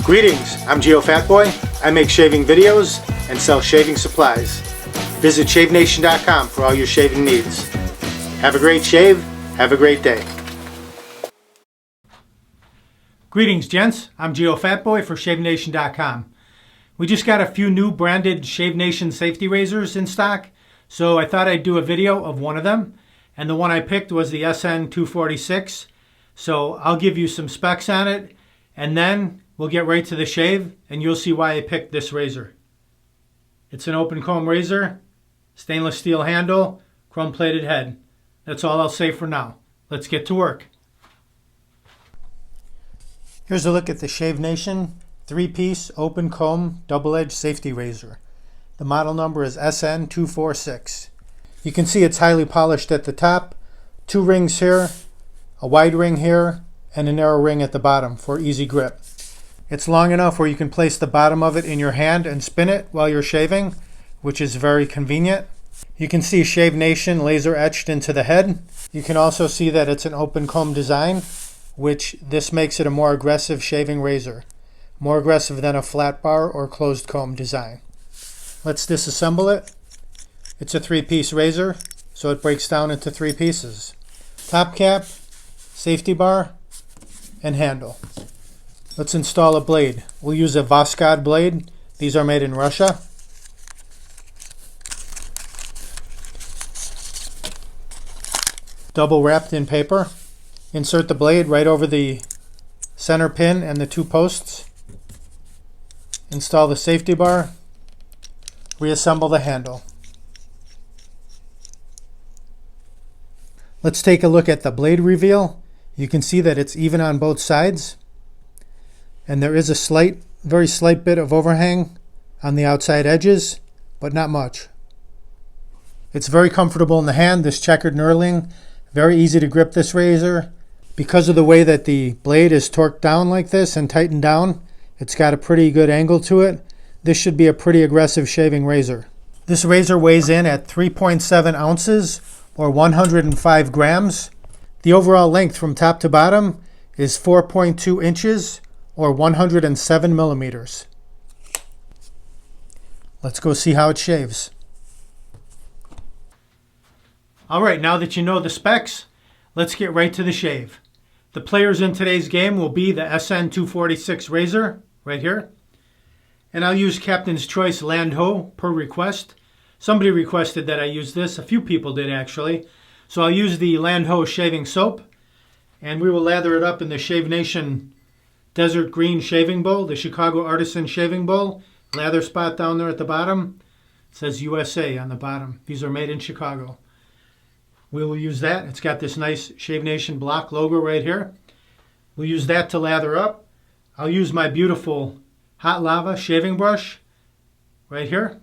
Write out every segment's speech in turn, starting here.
Greetings, I'm Geofatboy. I make shaving videos and sell shaving supplies. Visit shavenation.com for all your shaving needs. Have a great shave, have a great day. Greetings gents, I'm Geofatboy for shavenation.com. We just got a few new branded Shave Nation safety razors in stock, so I thought I'd do a video of one of them, and the one I picked was the SN246. So I'll give you some specs on it, and then we'll get right to the shave, and you'll see why I picked this razor. It's an open comb razor, stainless steel handle, chrome plated head. That's all I'll say for now. Let's get to work. Here's a look at the Shave Nation 3-piece open comb double-edged safety razor. The model number is SN246. You can see it's highly polished at the top, 2 rings here, a wide ring here, and a narrow ring at the bottom for easy grip. It's long enough where you can place the bottom of it in your hand and spin it while you're shaving, which is very convenient. You can see Shave Nation laser etched into the head. You can also see that it's an open comb design, which this makes it a more aggressive shaving razor. More aggressive than a flat bar or closed comb design. Let's disassemble it. It's a 3-piece razor, so it breaks down into 3 pieces. Top cap, safety bar, and handle. Let's install a blade. We'll use a Voskhod blade. These are made in Russia. Double wrapped in paper. Insert the blade right over the center pin and the 2 posts. Install the safety bar. Reassemble the handle. Let's take a look at the blade reveal. You can see that it's even on both sides. And there is a very slight bit of overhang on the outside edges, but not much. It's very comfortable in the hand, this checkered knurling. Very easy to grip this razor. Because of the way that the blade is torqued down like this and tightened down, it's got a pretty good angle to it. This should be a pretty aggressive shaving razor. This razor weighs in at 3.7 ounces or 105 grams. The overall length from top to bottom is 4.2 inches or 107 millimeters. Let's go see how it shaves. Alright, now that you know the specs, let's get right to the shave. The players in today's game will be the SN246 razor, right here. And I'll use Captain's Choice Land Ho per request. Somebody requested that I use this. A few people did actually. So I'll use the Land Ho shaving soap. And we will lather it up in the Shave Nation Desert Green shaving bowl, the Chicago Artisan shaving bowl. Lather spot down there at the bottom. It says USA on the bottom. These are made in Chicago. We will use that. It's got this nice Shave Nation block logo right here. We'll use that to lather up. I'll use my beautiful hot lava shaving brush right here.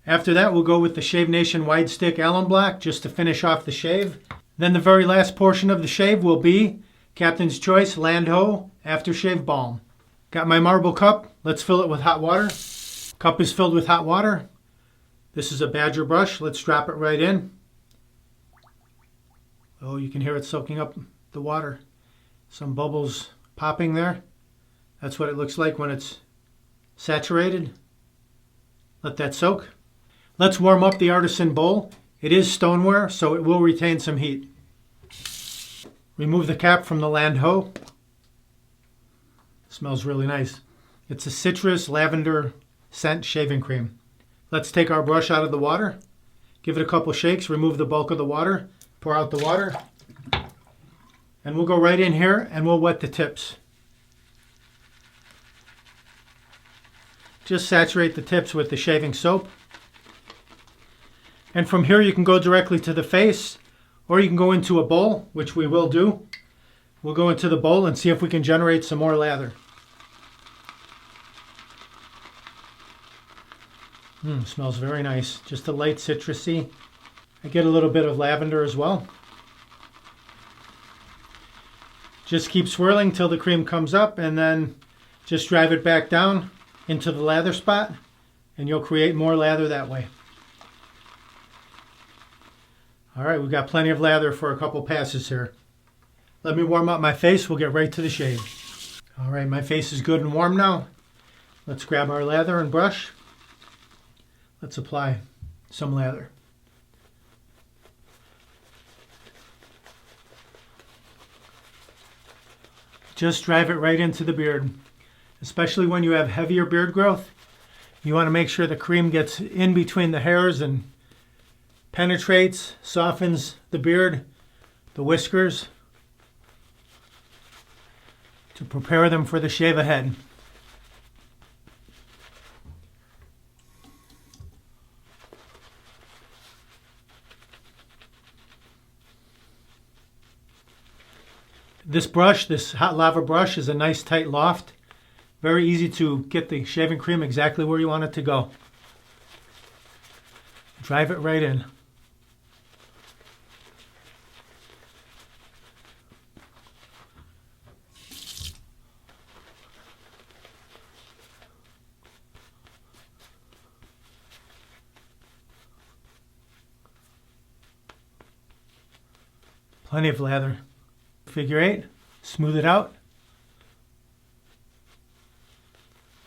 After that, we'll go with the Shave Nation wide stick alum block just to finish off the shave. Then the very last portion of the shave will be Captain's Choice Land Ho aftershave balm. Got my marble cup. Let's fill it with hot water. Cup is filled with hot water. This is a Badger brush. Let's drop it right in. Oh, you can hear it soaking up the water. Some bubbles popping there. That's what it looks like when it's saturated. Let that soak. Let's warm up the Artisan bowl. It is stoneware, so it will retain some heat. Remove the cap from the Land Ho. Smells really nice. It's a citrus lavender scent shaving cream. Let's take our brush out of the water. Give it a couple shakes. Remove the bulk of the water. Pour out the water. And we'll go right in here and we'll wet the tips. Just saturate the tips with the shaving soap. And from here you can go directly to the face, or you can go into a bowl, which we will do. We'll go into the bowl and see if we can generate some more lather. Smells very nice. Just a light citrusy. I get a little bit of lavender as well. Just keep swirling till the cream comes up, and then just drive it back down into the lather spot, and you'll create more lather that way. All right, we've got plenty of lather for a couple passes here. Let me warm up my face. We'll get right to the shave. All right, my face is good and warm now. Let's grab our lather and brush. Let's apply some lather. Just drive it right into the beard, especially when you have heavier beard growth. You want to make sure the cream gets in between the hairs and penetrates, softens the beard, the whiskers, to prepare them for the shave ahead. This brush, this hot lava brush, is a nice tight loft. Very easy to get the shaving cream exactly where you want it to go. Drive it right in. Plenty of lather. Figure 8, smooth it out.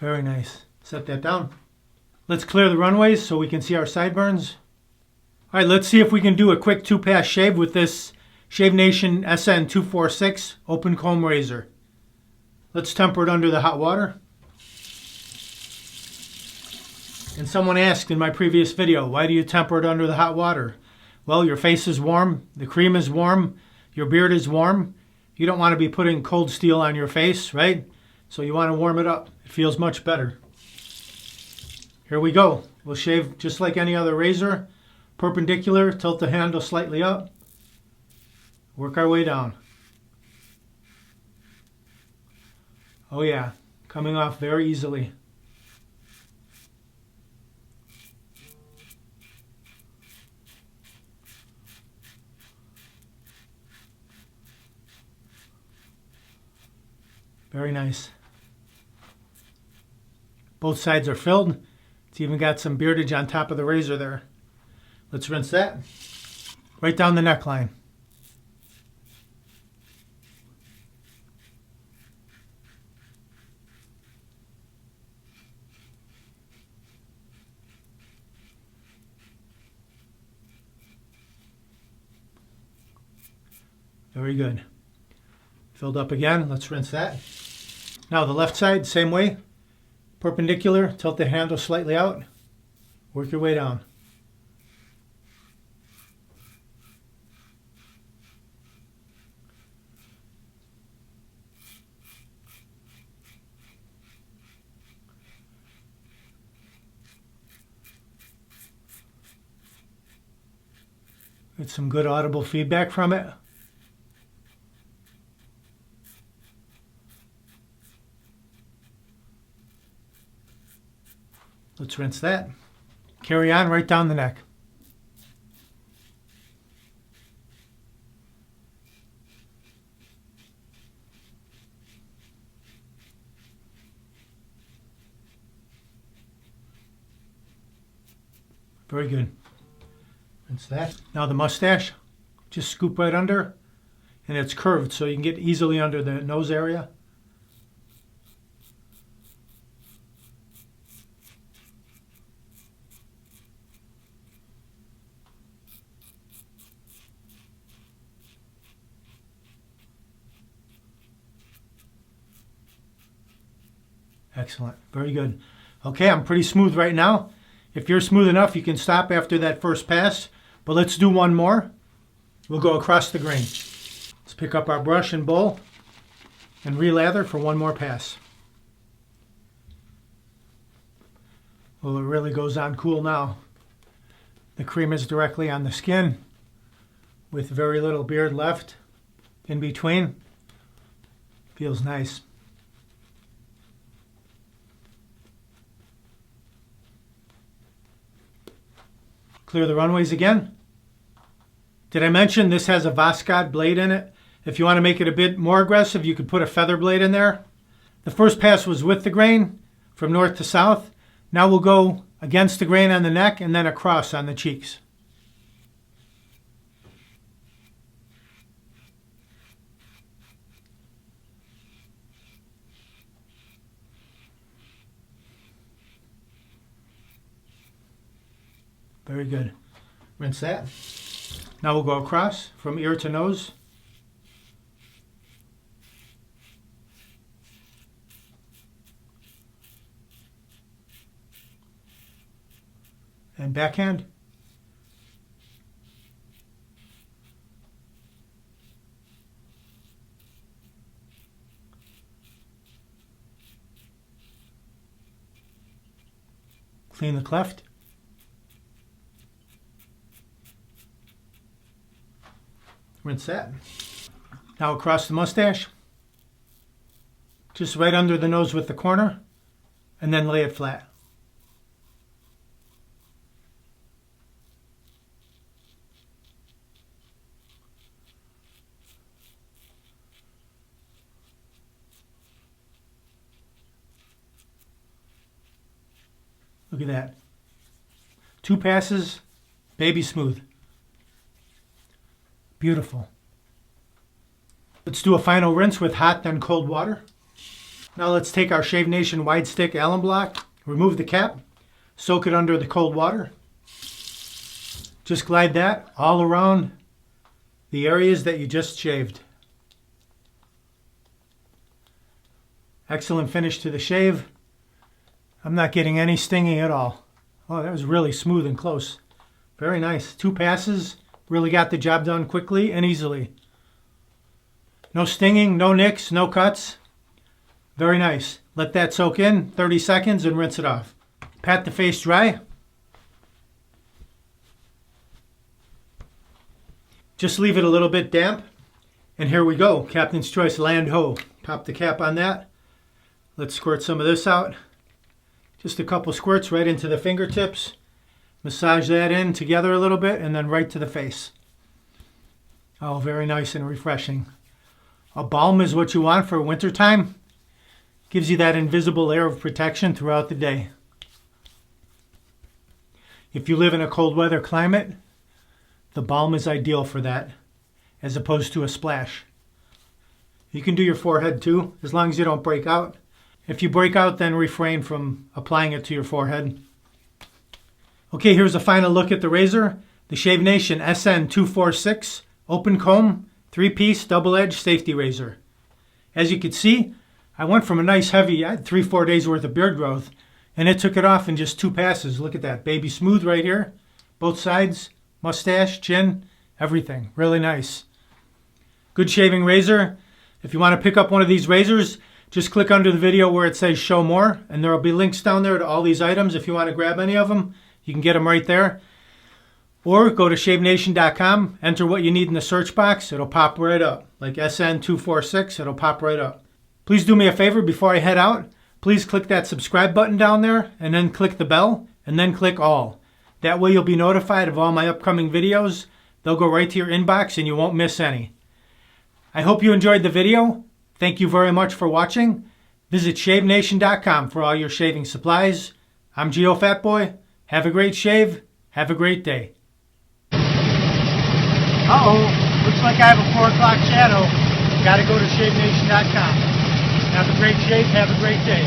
Very nice. Set that down. Let's clear the runways so we can see our sideburns. All right, let's see if we can do a quick 2-pass shave with this Shave Nation SN246 open comb razor. Let's temper it under the hot water. And someone asked in my previous video, why do you temper it under the hot water? Well, your face is warm, the cream is warm, your beard is warm. You don't want to be putting cold steel on your face, right? So you want to warm it up. It feels much better. Here we go. We'll shave just like any other razor. Perpendicular, tilt the handle slightly up. Work our way down. Oh yeah, coming off very easily. Very nice. Both sides are filled. It's even got some beardage on top of the razor there. Let's rinse that. Right down the neckline. Very good. Filled up again. Let's rinse that. Now the left side, same way. Perpendicular, tilt the handle slightly out. Work your way down. Get some good audible feedback from it. Let's rinse that. Carry on right down the neck. Very good. Rinse that. Now the mustache, just scoop right under, and it's curved so you can get easily under the nose area. Excellent. Very good. Okay, I'm pretty smooth right now. If you're smooth enough, you can stop after that first pass. But let's do one more. We'll go across the grain. Let's pick up our brush and bowl and re-lather for one more pass. Well, it really goes on cool now. The cream is directly on the skin with very little beard left in between. Feels nice. Clear the runways again. Did I mention this has a Voskhod blade in it? If you want to make it a bit more aggressive, you could put a feather blade in there. The first pass was with the grain from north to south. Now we'll go against the grain on the neck and then across on the cheeks. Very good. Rinse that. Now we'll go across from ear to nose. And backhand. Clean the cleft. Rinse that. Now across the mustache. Just right under the nose with the corner, and then lay it flat. Look at that. 2 passes, baby smooth. Beautiful. Let's do a final rinse with hot then cold water. Now let's take our Shave Nation wide stick alum block, remove the cap, soak it under the cold water. Just glide that all around the areas that you just shaved. Excellent finish to the shave. I'm not getting any stinging at all. Oh, that was really smooth and close. Very nice. 2 passes. Really got the job done quickly and easily. No stinging, no nicks, no cuts. Very nice. Let that soak in 30 seconds and rinse it off. Pat the face dry. Just leave it a little bit damp. And here we go. Captain's Choice Land Ho. Pop the cap on that. Let's squirt some of this out. Just a couple squirts right into the fingertips. Massage that in together a little bit and then right to the face. Oh, very nice and refreshing. A balm is what you want for winter time. Gives you that invisible layer of protection throughout the day. If you live in a cold weather climate, the balm is ideal for that, as opposed to a splash. You can do your forehead too, as long as you don't break out. If you break out, then refrain from applying it to your forehead. Okay, here's a final look at the razor. The Shave Nation SN246 open comb 3-piece double-edged safety razor. As you can see, I went from a nice heavy, I had 3-4 days worth of beard growth, and it took it off in just 2 passes. Look at that, baby smooth right here. Both sides, mustache, chin, everything. Really nice. Good shaving razor. If you want to pick up one of these razors, just click under the video where it says show more, and there will be links down there to all these items. If you want to grab any of them, you can get them right there. Or go to shavenation.com, enter what you need in the search box. It'll pop right up. Like SN246, it'll pop right up. Please do me a favor before I head out. Please click that subscribe button down there, and then click the bell, and then click all. That way you'll be notified of all my upcoming videos. They'll go right to your inbox and you won't miss any. I hope you enjoyed the video. Thank you very much for watching. Visit shavenation.com for all your shaving supplies. I'm Geofatboy. Have a great shave. Have a great day. Uh-oh. Looks like I have a 4 o'clock shadow. Got to go to shavenation.com. Have a great shave. Have a great day.